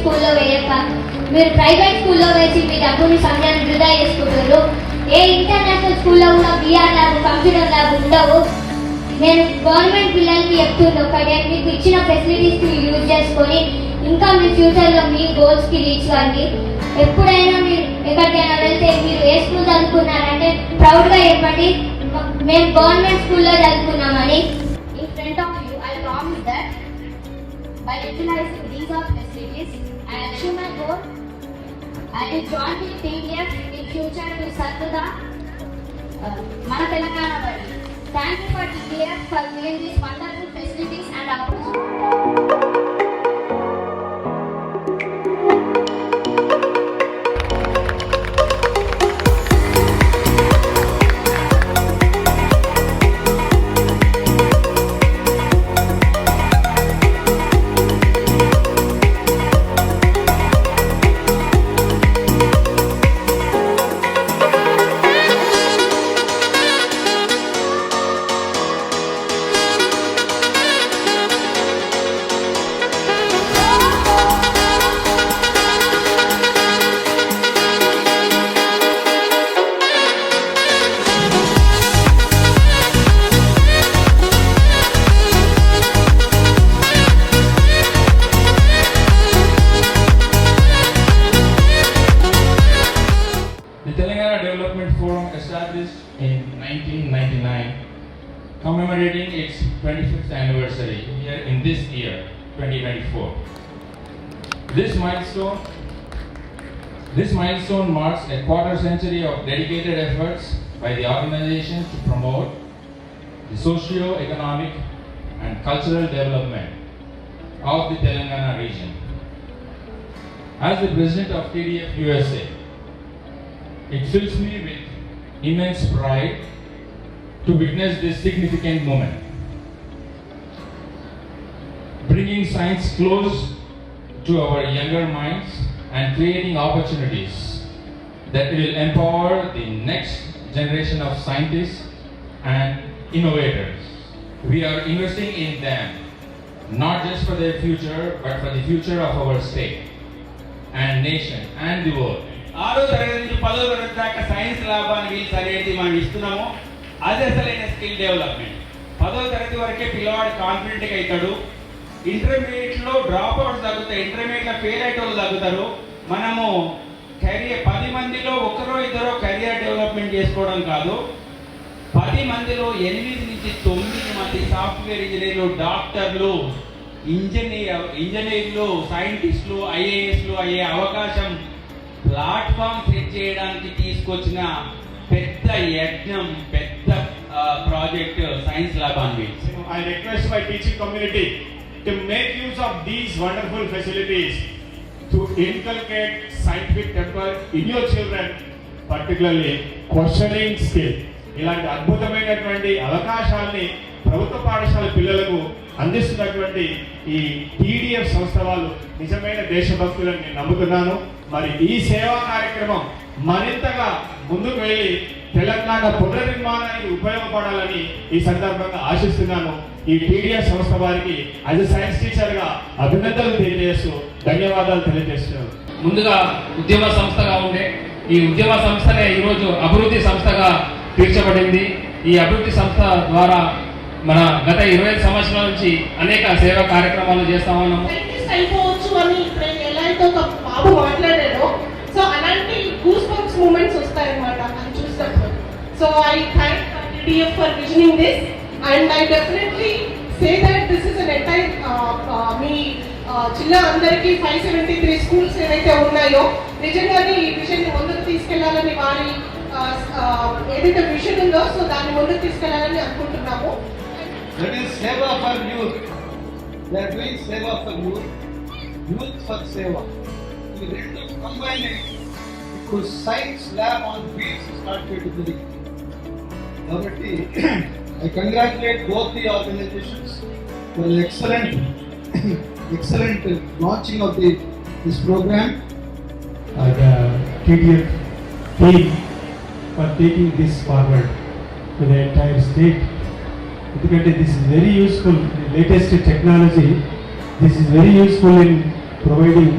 స్కూల్లో వేయక మీరు ప్రైవేట్ స్కూల్లో వేసి మీ డబ్బుని సమయాన్ని వృధా చేసుకుంటారు. ఏ ఇంటర్నేషనల్ స్కూల్లో కూడా VR ల్యాబ్, కంప్యూటర్ ల్యాబ్ ఉండవు. నేను గవర్నమెంట్ పిల్లలకి చెప్తుంది ఒకటే, మీకు ఇచ్చిన ఫెసిలిటీస్ యూజ్ చేసుకొని ఇంకా మీ ఫ్యూచర్లో మీ గోల్స్కి రీచ్ కాండి. ఎప్పుడైనా మీరు ఎక్కడికైనా వెళ్తే మీరు ఏ స్కూల్ చదువుకున్నారంటే ప్రౌడ్గా చెప్పండి, మేము గవర్నమెంట్ స్కూల్లో చదువుకున్నామని. In front of you, I promise that by utilizing these all facilities, I achieve my goal. I will join with TDF in future to serve the Mana Telangana body. Thank you for TDF for giving these wonderful facilities and opportunities. The Telangana Development Forum established in 1999, commemorating its 25th anniversary here in this year, 2024. This milestone marks a quarter century of dedicated efforts by the organization to promote the socio-economic and cultural development of the Telangana region. As the president of TDF USA, it fills me with immense pride to witness this significant moment, bringing science close to our younger minds and creating opportunities that will empower the next generation of scientists and innovators. We are investing in them, not just for their future, but for the future of our state and nation and the world. 6వ తరగతి నుంచి 10వ తరగతి దాకా science lab wheels అనేది మనం ఇస్తున్నాము. అది అసలైన స్కిల్ డెవలప్మెంట్. 10వ తరగతి వరకే పిల్లవాడు కాన్ఫిడెంట్గా అవుతాడు. ఇంటర్మీడియట్లో డ్రాప్ అవుట్స్ తగ్గుతాయి, ఇంటర్మీడియట్లో ఫెయిల్ అయ్యే వాళ్ళు తగ్గుతారు. మనము కెరియర్ 10 మందిలో ఒకరో ఇద్దరో కెరియర్ డెవలప్మెంట్ చేసుకోవడం కాదు, 10 మందిలో 8 నుంచి 9 మంది సాఫ్ట్వేర్ ఇంజనీర్లు, డాక్టర్లు, ఇంజనీర్లు, సైంటిస్టులు, IASలు అయ్యే అవకాశం ప్లాట్ఫామ్ సెట్ చేయడానికి తీసుకొచ్చిన పెద్ద యజ్ఞం, పెద్ద project science lab on wheels. I request my teaching community to make use of these wonderful facilities to inculcate scientific temper in your children, particularly questioning skill. ఇలాంటి అద్భుతమైనటువంటి అవకాశాలని ప్రభుత్వ పాఠశాల పిల్లలకు అందిస్తున్నటువంటి ఈ TDF సంస్థ వాళ్ళు నిజమైన దేశభక్తులను నేను నమ్ముతున్నాను. మరి ఈ సేవా కార్యక్రమం మరింతగా ముందుకు వెళ్ళి తెలంగాణ పునర్నిర్మాణానికి ఉపయోగపడాలని ఈ సందర్భంగా ఆశిస్తున్నాను. ఈ TDF సంస్థ వారికి యాజ్ ఎ సైన్స్ టీచర్గా అభినందనలు తెలియజేస్తూ ధన్యవాదాలు తెలియజేస్తున్నాను. ముందుగా ఉద్యమ సంస్థగా ఉండే ఈ ఉద్యమ సంస్థనే ఈరోజు అభివృద్ధి సంస్థగా తీర్చబడింది. ఈ అభివృద్ధి సంస్థ ద్వారా మన గత 25 సంవత్సరాల నుంచి అనేక సేవా కార్యక్రమాలు చేస్తా ఉన్నాము. అయిపోవచ్చు అని ఇప్పుడు ఎలా అయితే ఒక బాబు మాట్లాడారో, సో అలాంటి గూస్ బంప్స్ మూమెంట్స్ వస్తాయన్నమాట అని చూసినప్పుడు. So I thank TDF for visioning this and I definitely say that this is an entire మీ జిల్లా అందరికీ 573 స్కూల్స్ ఏవైతే ఉన్నాయో నిజంగానే ఈ విజన్ ముందుకు తీసుకెళ్లాలని వారి ఏదైతే విజన్ ఉందో సో దాన్ని ముందుకు తీసుకెళ్లాలని అనుకుంటున్నాము. That is Seva for Youth. They are doing Seva for Youth, Youth for Seva. We రెండు combine it. ఇప్పుడు science lab on wheels start చేయబడింది. కాబట్టి I congratulate both the organizations for an excellent launching of this program. The TDF team for taking this forward to the entire state. Because this is very useful, the latest technology, this is very useful in providing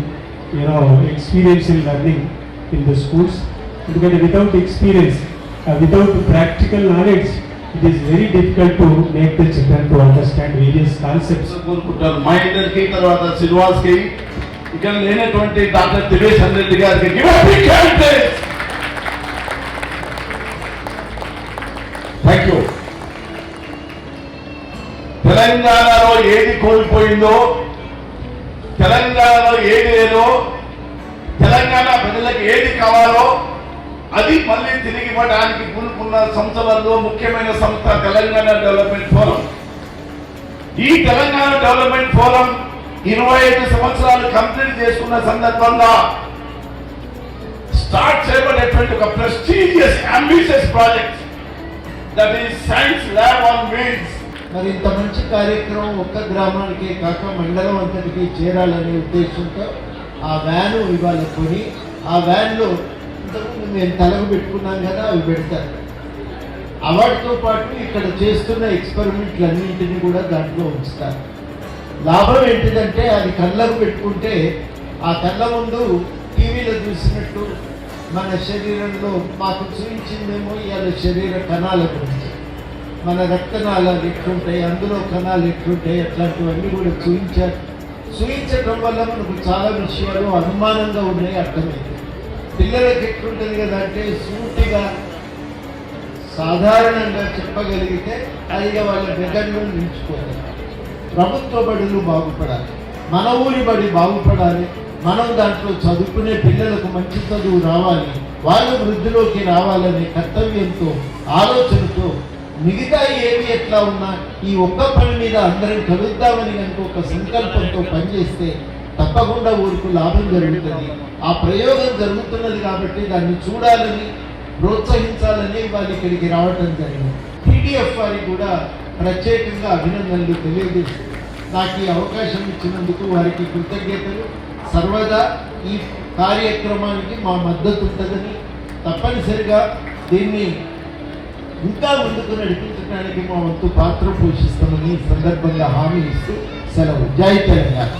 experiential learning in the schools. Because without experience, without practical knowledge, it is very difficult to make the children to understand various concepts. కోరుకుంటారు మా ఇద్దరికి తర్వాత శ్రీనివాస్ కి ఇక్కడ లేనటువంటి doctor Divesh Reddy గారికి thank you. తెలంగాణలో ఏది కోల్పోయిందో, తెలంగాణలో ఏది లేదో, తెలంగాణ ప్రజలకు ఏది కావాలో అది మళ్ళీ తిరిగి ఇవ్వడానికి పూనుకున్న సంస్థలలో ముఖ్యమైన సంస్థ తెలంగాణ డెవలప్మెంట్ ఫోరం. ఈ తెలంగాణ డెవలప్మెంట్ ఫోరం 25 సంవత్సరాలు కంప్లీట్ చేసుకున్న సందర్భంగా స్టార్ట్ చేయబడేటువంటి ఒక prestigious ambitious project that is science lab on wheels. మరి ఇంత మంచి కార్యక్రమం ఒక్క గ్రామానికే కాక మండలం అంతటికి చేరాలనే ఉద్దేశంతో ఆ వ్యాను ఇవాళ కొని ఆ వ్యాన్లో ఇంతకుముందు మేము తలకు పెట్టుకున్నాం కదా అవి పెడతారు. వాటితో పాటు ఇక్కడ చేస్తున్న ఎక్స్పెరిమెంట్లన్నింటినీ కూడా దాంట్లో ఉంచుతారు. లాభం ఏంటిదంటే అది కళ్ళకు పెట్టుకుంటే ఆ కళ్ళ ముందు టీవీలో చూసినట్టు మన శరీరంలో మాకు చూపించిందేమో ఇవాళ శరీర కణాల గురించి, మన రక్తనాళాలు ఎట్లుంటాయి, అందులో కణాలు ఎట్లుంటాయి, అట్లాంటివన్నీ కూడా చూపించడం వల్ల మనకు చాలా విషయాలు అనుమానంగా ఉన్నాయి, అర్థమైంది. పిల్లలకి ఎట్లుంటుంది కదా అంటే సూటిగా సాధారణంగా చెప్పగలిగితే అది వాళ్ళ మెదడులో నిలిచిపోతుంది. ప్రభుత్వ బడులు బాగుపడాలి, మన ఊరి బడి బాగుపడాలి, మనం దాంట్లో చదువుకునే పిల్లలకు మంచి చదువు రావాలి, వాళ్ళు వృద్ధిలోకి రావాలనే కర్తవ్యంతో ఆలోచనతో మిగతా ఏవి ఎట్లా ఉన్నా ఈ ఒక్క పని మీద అందరం కలుద్దామని కనుక ఒక సంకల్పంతో పనిచేస్తే తప్పకుండా ఊరికి లాభం జరుగుతుంది. ఆ ప్రయోగం జరుగుతున్నది కాబట్టి దాన్ని చూడాలని ప్రోత్సహించాలని వాళ్ళు ఇక్కడికి రావటం జరిగింది. టీడీఎఫ్ వారికి కూడా ప్రత్యేకంగా అభినందనలు తెలియజేస్తూ నాకు ఈ అవకాశం ఇచ్చినందుకు వారికి కృతజ్ఞతలు. సర్వదా ఈ కార్యక్రమానికి మా మద్దతు ఉంటుందని, తప్పనిసరిగా దీన్ని ఇంకా ముందుకు నడిపించడానికి మా వంతు పాత్ర పోషిస్తామని సందర్భంగా హామీ ఇస్తూ సెలవు. జై తెలంగాణ.